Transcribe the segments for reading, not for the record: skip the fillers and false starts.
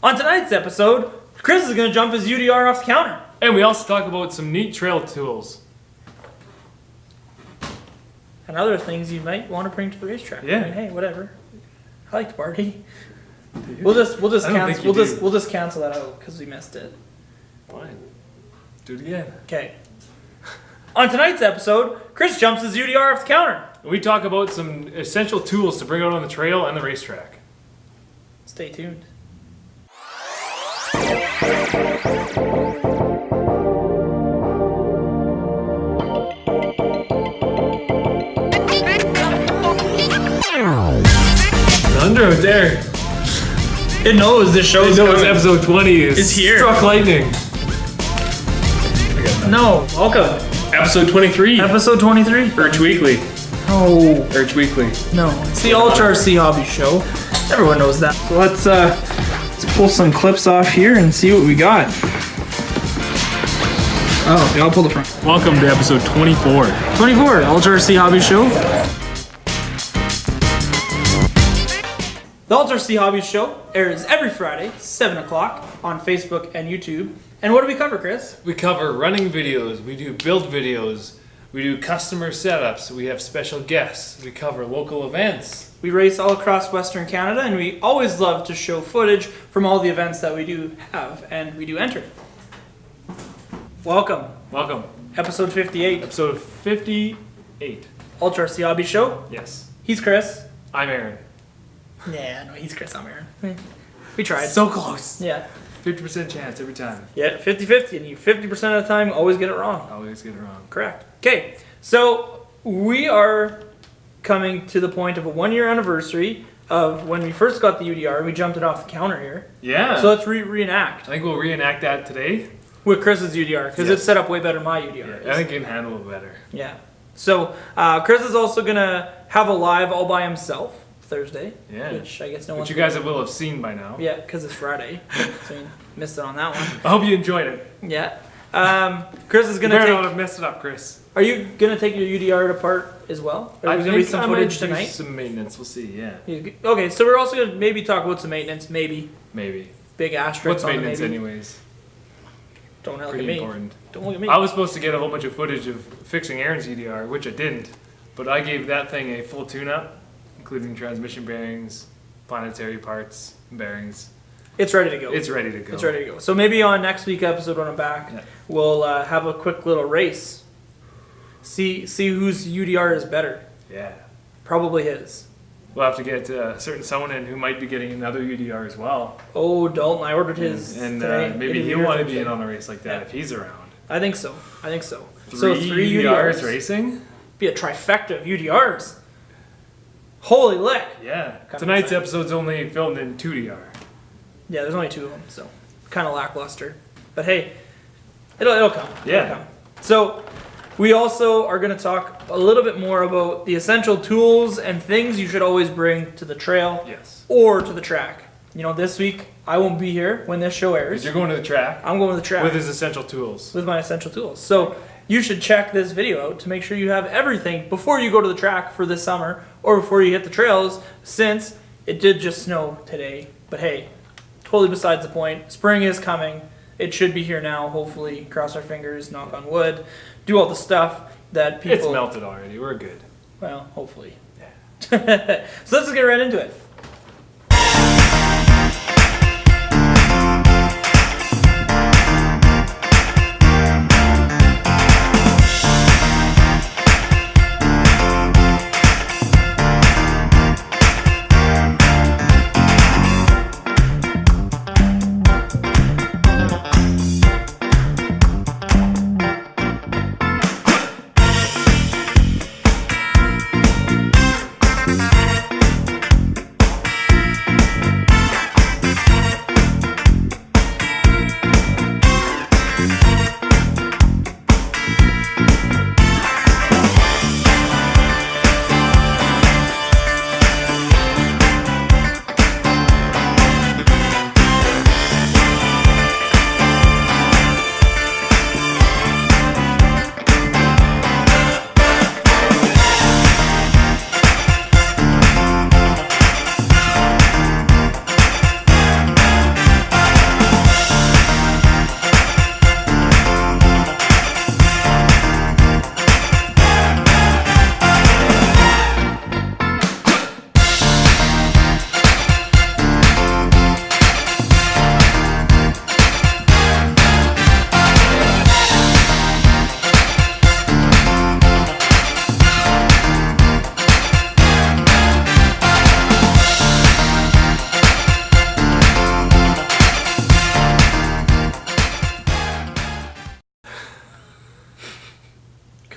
On tonight's episode, Chris is going to jump his UDR off the counter. And we also talk about some neat trail tools. And other things you might want to bring to the racetrack. Yeah. I mean, hey, whatever. I like to party. We'll just cancel that out because we missed it. Fine. Do it again. Okay. On tonight's episode, Chris jumps his UDR off the counter. We talk about some essential tools to bring out on the trail and the racetrack. Stay tuned. Thunder out there. It knows this show is coming. Episode 20 is here. Struck lightning. No, welcome. Episode 23. Episode 23. Urge Weekly. Oh, Urge Weekly. no. It's the Ultra RC Hobbies show. Everyone knows that. So let's pull some clips off here and see what we got. Oh, yeah, I'll pull the front. Welcome to episode 24. 24, Ultra RC Hobbies show. The Ultra RC Hobbies show airs every Friday, 7 o'clock on Facebook and YouTube. And what do we cover, Chris? We cover running videos, we do build videos, we do customer setups, we have special guests, we cover local events. We race all across Western Canada, and we always love to show footage from all the events that we do have and we do enter. Welcome. Welcome. Episode 58. Episode 58. Ultra RC Hobbies show. Yes. He's Chris. I'm Aaron. Yeah, no, he's Chris. I'm Aaron. We tried. So close. Yeah. 50% chance every time. Yeah, 50-50, and you 50% of the time always get it wrong. Always get it wrong. Correct. Okay, so we are coming to the point of a 1-year anniversary of when we first got the UDR. We jumped it off the counter here. Yeah. So let's reenact I think we'll reenact that today. with Chris's UDR because it's set up way better than my UDR. Yeah, I think you can handle it better. Yeah. So Chris is also gonna have a live all by himself Thursday. Yeah. Which I guess no one. Which you guys will have seen by now. Yeah, because it's Friday, so you missed it on that one. I hope you enjoyed it. Yeah. Chris is You gonna better take. not have messed it up, Chris. Are you gonna take your UDR apart as well? Or is there gonna be some footage do tonight? some maintenance. We'll see. Yeah. Okay, so we're also gonna maybe talk about some maintenance. Maybe Maybe. big asterisk. What's on maintenance, maybe. anyways? Don't look at Pretty me. important. Don't look at me. I was supposed to get a whole bunch of footage of fixing Aaron's UDR, which I didn't. But I gave that thing a full tune-up, including transmission bearings, planetary parts, bearings. It's ready to go. It's ready to go. It's ready to go. So maybe on next week's episode when I'm back, Yeah. we'll have a quick little race. See whose UDR is better. Yeah. Probably his. We'll have to get a certain someone in who might be getting another UDR as well. Oh, Dalton, I ordered his And today. maybe It he'll is want to yours. be in on a race like that Yeah. if he's around. I think so. So Three UDRs racing? Be a trifecta of UDRs. Holy lick. Yeah. Kinda Tonight's exciting. episode's only filmed in 2DR. Yeah, there's only 2 of them, so kind of lackluster. But hey, it'll come. Yeah. It'll come. So we also are going to talk a little bit more about the essential tools and things you should always bring to the trail Yes. or to the track. You know, this week I won't be here when this show Because airs. you're going to the track I'm going to the track with his essential tools. with my essential tools. So you should check this video out to make sure you have everything before you go to the track for this summer or before you hit the trails, since it did just snow today. But hey, totally besides the point. Spring is coming. It should be here now, hopefully. Cross our fingers, knock on wood. Do all the stuff that people... It's melted already. We're good. Well, hopefully. So let's just get right into it.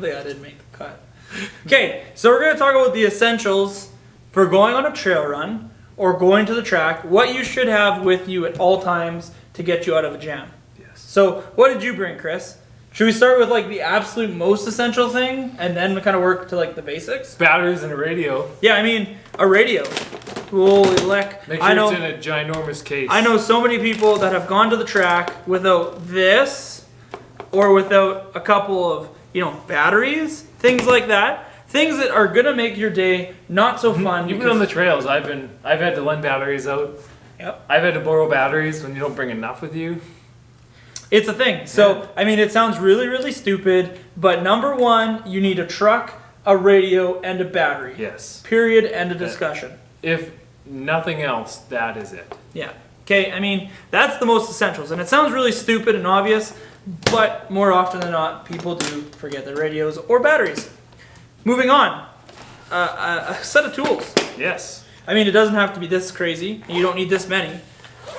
Thankfully, I didn't make the cut. Okay, so we're going to talk about the essentials for going on a trail run or going to the track, what you should have with you at all times to get you out of a jam. Yes. So what did you bring, Chris? Should we start with like the absolute most essential thing and then kind of work to like the basics? Batteries and a radio. Yeah, I mean, a radio. Holy leck. Make sure it's in a ginormous case. I know so many people that have gone to the track without this or without a couple of, batteries, things like that. Things that are gonna make your day not so fun. Even on the trails, I've had to lend batteries out. Yep. I've had to borrow batteries when you don't bring enough with you. It's a thing. So, I mean, it sounds really, really stupid, but number one, you need a truck, a radio, and a battery. Yes. Period. End of discussion. If nothing else, that is it. Yeah. Okay, I mean, that's the most essentials. And it sounds really stupid and obvious, but more often than not, people do forget their radios or batteries. Moving on. A set of tools. Yes. I mean, it doesn't have to be this crazy. You don't need this many.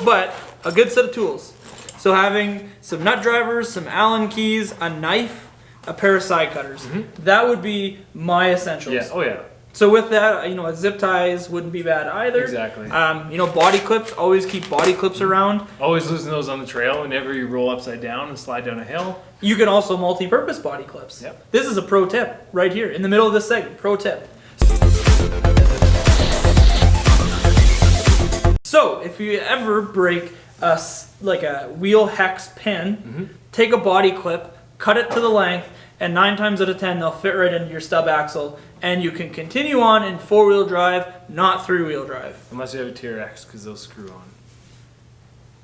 But a good set of tools. So having some nut drivers, some Allen keys, a knife, a pair of side cutters. That would be my essentials. Yeah. Oh yeah. So with that, zip ties wouldn't be bad either. Exactly. Body clips, always keep body clips around. Always losing those on the trail whenever you roll upside down and slide down a hill. You can also multi-purpose body clips. Yep. This is a pro tip right here in the middle of this segment. Pro tip. So if you ever break a wheel hex pin, take a body clip, cut it to the length, and 9 times out of 10 they'll fit right into your stub axle, and you can continue on in 4-wheel drive, not 3-wheel drive. Unless you have a TRX, because they'll screw on.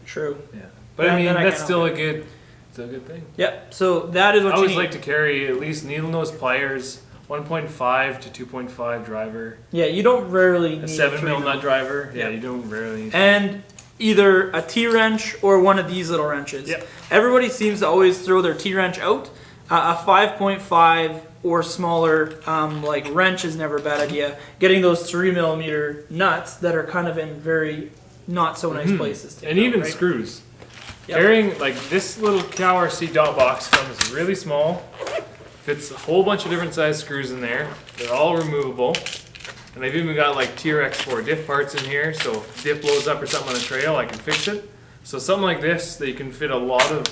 True. Yeah. But I mean, that's still a good thing. Yep. So that is what I you always need. like to carry at least needle nose pliers, 1.5 to 2.5 driver, Yeah, you don't rarely need a 7 mil 3 nut driver. Yeah, Yep. you don't rarely need. and either a T-wrench or one of these little wrenches. Yep. Everybody seems to always throw their T-wrench out. A 5.5 or smaller wrench is never a bad idea. Getting those 3mm nuts that are kind of in very not so nice places. To And go, even right? screws. Yep. Carrying this little CalRC dot box comes really small. Fits a whole bunch of different size screws in there. They're all removable. And I've even got TRX4 diff parts in here, so if diff blows up or something on the trail, I can fix it. So something like this that you can fit a lot of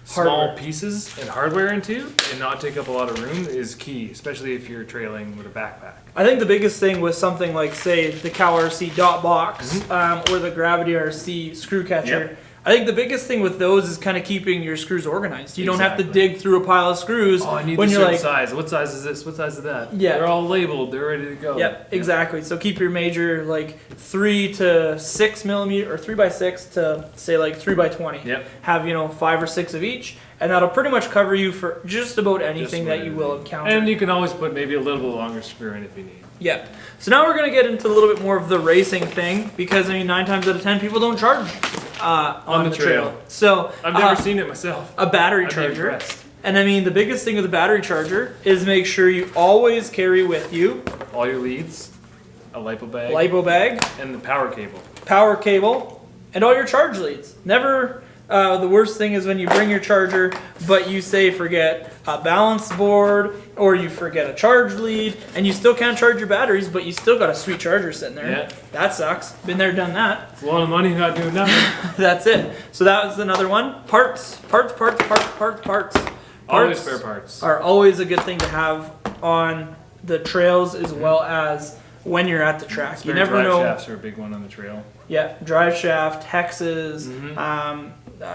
small Hardware. pieces and hardware into and not take up a lot of room is key, especially if you're trailing with a backpack. I think the biggest thing with something like, say, the CalRC dot box or the Gravity RC screw catcher, Yep. I think the biggest thing with those is kind of keeping your screws organized. You don't have to Exactly. dig through a pile of screws Oh, I need when this you're certain like, size. What size is this? What size is that? Yeah. They're all labeled. They're ready to go. Yep, exactly. So keep your major 3 to 6 millimeter or 3x6 to say 3x20. Yep. Have 5 or 6 of each, and that'll pretty much cover you for just about anything that you will encounter. And you can always put maybe a little bit longer screw in if you need. Yeah. So now we're gonna get into a little bit more of the racing thing because 9 times out of 10 people don't charge on the trail. So I've never seen it myself. a battery I'd be charger. impressed. And the biggest thing with the battery charger is make sure you always carry with you All your leads, a lipo bag, LiPo bag, and the power cable. power cable, and all your charge leads. Never. The worst thing is when you bring your charger, but you say forget a balance board or you forget a charge lead, and you still can't charge your batteries, but you still got a sweet charger sitting there. Yeah. That sucks. Been there, done that. It's a lot of money not doing nothing. That's it. So that was another one. Parts. Always spare parts. Are always a good thing to have on the trails as well as when you're at the track. Spare You never drive know. shafts are a big one on the trail. Yeah, drive shaft, hexes,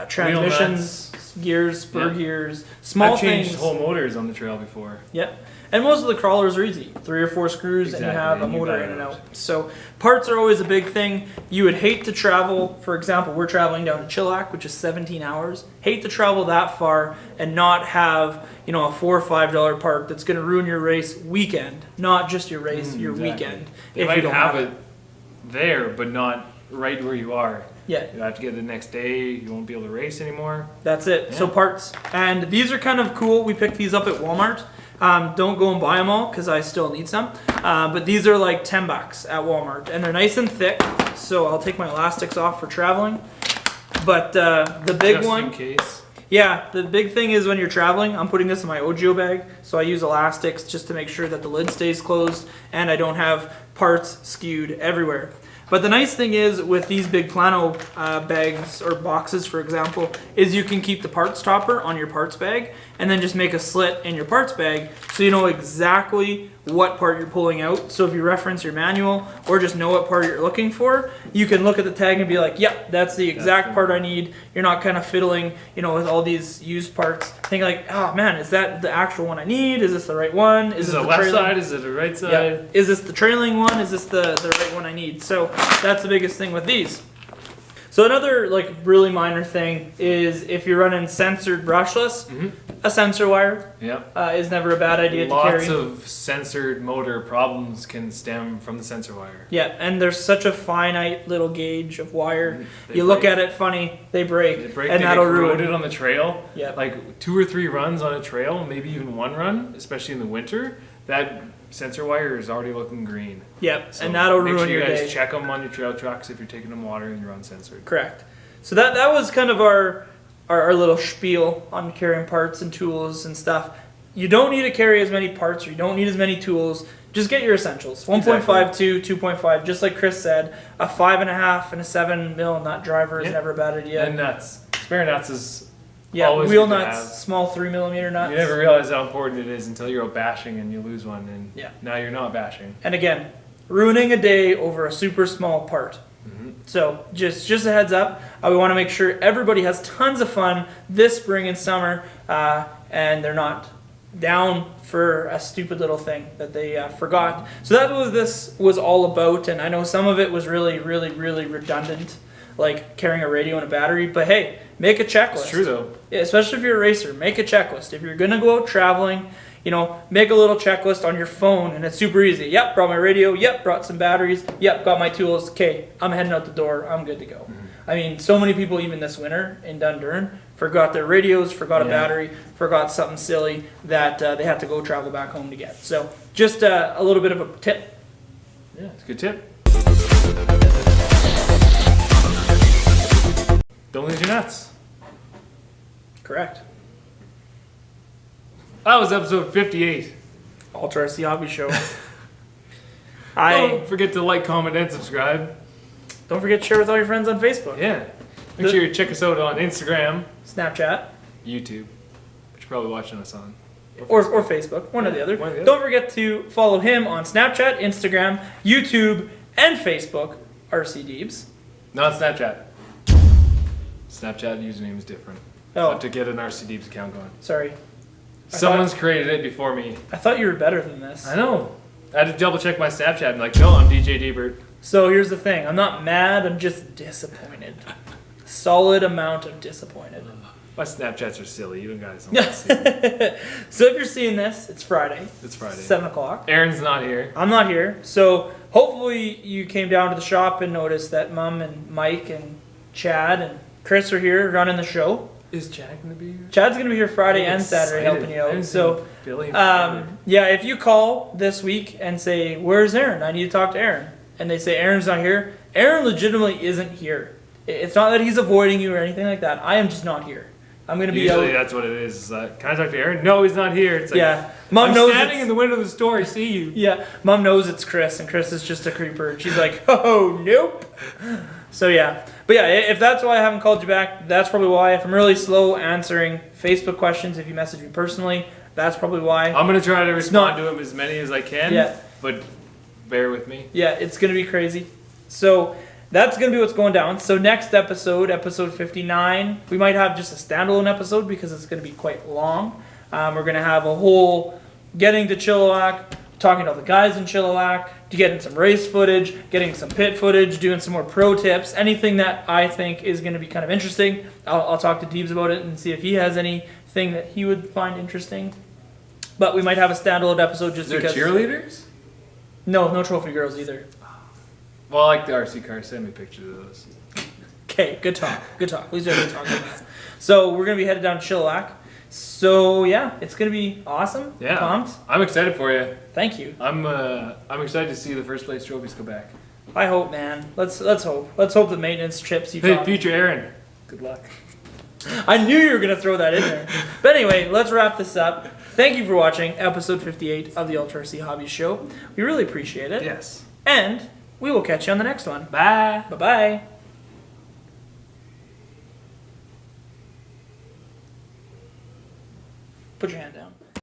transmissions, gears, spur Yeah. gears, small I've changed things. whole motors on the trail before. Yep. And most of the crawlers are easy. 3 or 4 screws and you Exactly, have a and you motor buy in and those. out. So parts are always a big thing. You would hate to travel, for example, we're traveling down to Chilliwack, which is 17 hours. Hate to travel that far and not have, a $4 or $5 part that's going to ruin your race weekend. Not just your race, your Exactly. weekend. They if might you don't have it there, but not right where you are. Yeah. You have to get it the next day. You won't be able to race anymore. That's it. So Yeah. parts. And these are kind of cool. We picked these up at Walmart. Don't go and buy them all because I still need some. But these are like $10 at Walmart. And they're nice and thick. So I'll take my elastics off for traveling. But the big Just one in case. Yeah, the big thing is when you're traveling, I'm putting this in my Ogio bag, so I use elastics just to make sure that the lid stays closed and I don't have parts skewed everywhere. But the nice thing is with these big plano bags or boxes, for example, is you can keep the parts topper on your parts bag and then just make a slit in your parts bag so you know exactly what part you're pulling out. So if you reference your manual or just know what part you're looking for, you can look at the tag and be like, yep, that's the exact part I need. You're not kind of fiddling, you know, with all these used parts. Think like, oh man, is that the actual one I need? Is this the right one? Is it the left side? Is it the right side? Yeah. Is this the trailing one? Is this the right one I need? So that's the biggest thing with these. So another like really minor thing is if you're running censored brushless, a sensor wire is never a bad idea to carry. Lots of censored motor problems can stem from the sensor wire. Yeah, and there's such a finite little gauge of wire. They Look at it funny, they break, and that'll ruin it on the trail. Yeah, like 2 or 3 runs on a trail, maybe even 1 run, especially in the winter. That sensor wire is already looking green. Yep, so and that'll ruin your day. Make sure you guys check them on your trail trucks if you're taking them water and you're uncensored. Correct. So that was kind of our little spiel on carrying parts and tools and stuff. You don't need to carry as many parts or you don't need as many tools. Just get your essentials. 1.5 to 2.5, just like Chris said. A 5.5 and a 7 mil nut driver is never a bad idea. And nuts. Spare nuts is always wheel nuts, small 3mm nuts. You never realize how important it is until you're out bashing and you lose one, and now you're not bashing. And again, ruining a day over a super small part. So just a heads up, we want to make sure everybody has tons of fun this spring and summer, and they're not down for a stupid little thing that they forgot. So that was this was all about, and I know some of it was really redundant, like carrying a radio and a battery, but hey, make a checklist. It's true though. Yeah, especially if you're a racer, make a checklist. If you're gonna go out traveling, you know, make a little checklist on your phone, and it's super easy. Yep, brought my radio. Yep, brought some batteries. Yep, got my tools. Okay, I'm heading out the door. I'm good to go. I mean, so many people, even this winter in Dundurn, forgot their radios, forgot a battery, forgot something silly that they had to go travel back home to get. So just a little bit of a tip. Yeah, it's a good tip. Don't lose your nuts. Correct. That was episode 58. Ultra RC Hobby Show. Don't forget to like, comment, and subscribe. Don't forget to share with all your friends on Facebook. Yeah. Make sure you check us out on Instagram, Snapchat, YouTube, which you're probably watching us on. Or Facebook, one or the other. Don't forget to follow him on Snapchat, Instagram, YouTube, and Facebook, RC Deebs. Not Snapchat. Snapchat username is different. Oh. I have to get an RC Deebs account going. Sorry. Someone's created it before me. I thought you were better than this. I know. I had to double check my Snapchat and like, no, I'm DJ Deebert. So here's the thing. I'm not mad. I'm just disappointed. Solid amount of disappointed. My Snapchats are silly. You guys don't want to see them. So if you're seeing this, it's Friday. It's Friday. 7 o'clock. Aaron's not here. I'm not here. So hopefully you came down to the shop and noticed that Mom and Mike and Chad and Chris are here running the show. Is Chad going to be here? Chad's going to be here Friday and Saturday helping you out. So, yeah, if you call this week and say, where's Aaron? I need to talk to Aaron. And they say, Aaron's not here. Aaron legitimately isn't here. It's not that he's avoiding you or anything like that. I am just not here. I'm going to be Usually that's what it is. Can I talk to Aaron? No, he's not here. It's like, yeah. Mom knows standing in the window of the store. I see you. Yeah. Mom knows it's Chris, and Chris is just a creeper. She's like, oh, nope. So, yeah. But, yeah, if that's why I haven't called you back, that's probably why. If I'm really slow answering Facebook questions, if you message me personally, that's probably why. I'm going to try to respond to them as many as I can. Yeah. But bear with me. Yeah, it's going to be crazy. So that's going to be what's going down. So next episode, episode 59, we might have just a standalone episode because it's going to be quite long. We're going to have a whole getting to Chilliwack, talking to all the guys in Chilliwack, getting some race footage, getting some pit footage, doing some more pro tips, anything that I think is going to be kind of interesting. I'll talk to Deebs about it and see if he has anything that he would find interesting. But we might have a standalone episode just because... Is there cheerleaders? No trophy girls either. Well, I like the RC cars. Send me pictures of those. Okay, good talk. Good talk. Please don't talk about that. So we're going to be headed down to Chilliwack. So yeah, it's going to be awesome. Yeah. Pumped. I'm excited for you. Thank you. I'm excited to see the first place trophies go back. I hope, man. Let's hope. Let's hope the maintenance trips you Hey, got. future Aaron. Good luck. I knew you were going to throw that in there. But anyway, let's wrap this up. Thank you for watching episode 58 of the Ultra RC Hobbies Show. We really appreciate it. Yes. And we will catch you on the next one. Bye. Bye-bye.